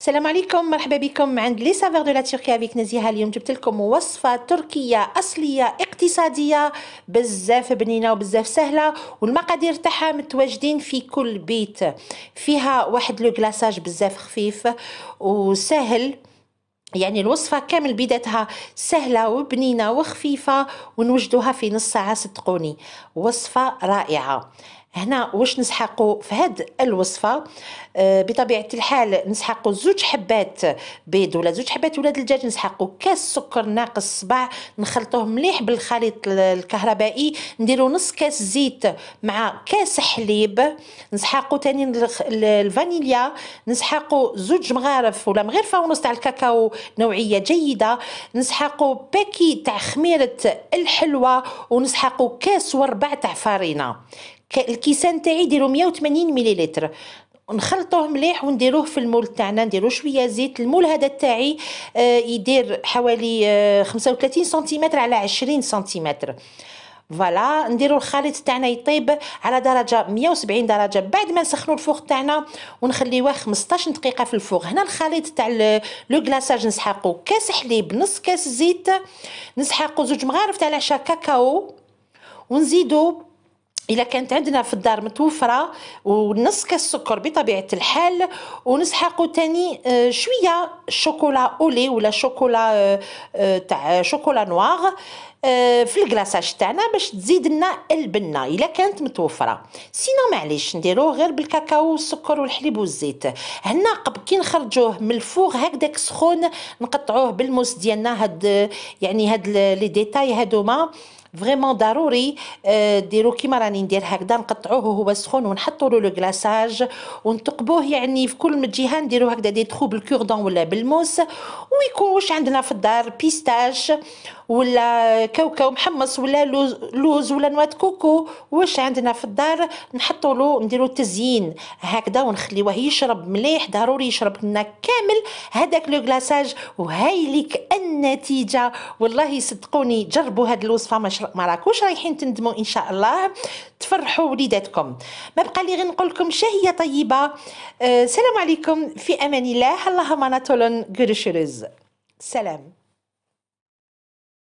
السلام عليكم، مرحبا بكم عند لي سافور دو لا تركيا افيك نزيهه. اليوم جبت لكم وصفه تركيه اصليه اقتصاديه بزاف بنينه وبزاف سهله، والمقادير تاعها متواجدين في كل بيت. فيها واحد لو كلاصاج بزاف خفيف وسهل، يعني الوصفه كامل بدايتها سهله وبنينه وخفيفه، ونوجدوها في نص ساعه صدقوني. وصفه رائعه. هنا واش نسحقوا في هاد الوصفه؟ بطبيعه الحال نسحقوا 2 حبات بيض ولا 2 حبات ولاد الدجاج، نسحقوا كاس سكر ناقص صباع، نخلطوه مليح بالخليط الكهربائي، نديروا نص كاس زيت مع كاس حليب، نسحقوا تاني الفانيليا، نسحقوا 2 مغارف ولا مغرفه ونص تاع الكاكاو نوعيه جيده، نسحقوا باكي تاع خميره الحلوه، ونسحقوا كاس وربع تاع فارينه. الكيسان تاعي ديروا 180 مليلتر، نخلطوه مليح ونديروه في المول تاعنا. نديرو شويه زيت. المول هذا تاعي يدير حوالي 35 سنتيمتر على 20 سنتيمتر. فوالا نديرو الخليط تاعنا يطيب على درجه 170 درجه، بعد ما نسخنوا الفوغ تاعنا ونخليوه 15 دقيقه في الفوغ. هنا الخليط تاع لو كلاصاج نسحقوا كاس حليب، نص كاس زيت، نسحقوا 2 مغارف تاع العشاء كاكاو، ونزيدو إلا كانت عندنا في الدار متوفرة ونص كاس سكر بطبيعة الحال، ونسحقوا تاني شوية شوكولا أولي ولا شوكولا تاع شوكولا نواغ في الكلاصاج تاعنا باش تزيد لنا البنه الا كانت متوفره. سينو معليش نديروه غير بالكاكاو والسكر والحليب والزيت. هنا كي نخرجوه من الفوغ هكذاك سخون نقطعوه بالموس ديالنا. هاد لي ديتاي هادوما فريمون ضروري ديروا كيما راني ندير هكذا، نقطعوه وهو سخون ونحطوا له لو كلاصاج ونتقبوه، يعني في كل جهه نديروا هكذا دي تخو بالكوردون ولا بالموس. ويكون واش عندنا في الدار بيستاش ولا كاوكاو محمص ولا لوز ولا نواه كوكو، واش عندنا في الدار نحطوا له نديروا تزيين هكذا ونخليوه يشرب مليح. ضروري يشرب لنا كامل هذاك لو كلاصاج وهايليك النتيجه. والله صدقوني جربوا هاد الوصفه، ما راكوش رايحين تندموا ان شاء الله، تفرحوا وليداتكم. ما بقى لي غير نقول لكم شهيه طيبه. السلام عليكم، في امان الله. اللهم ناتولن غورشروز. سلام.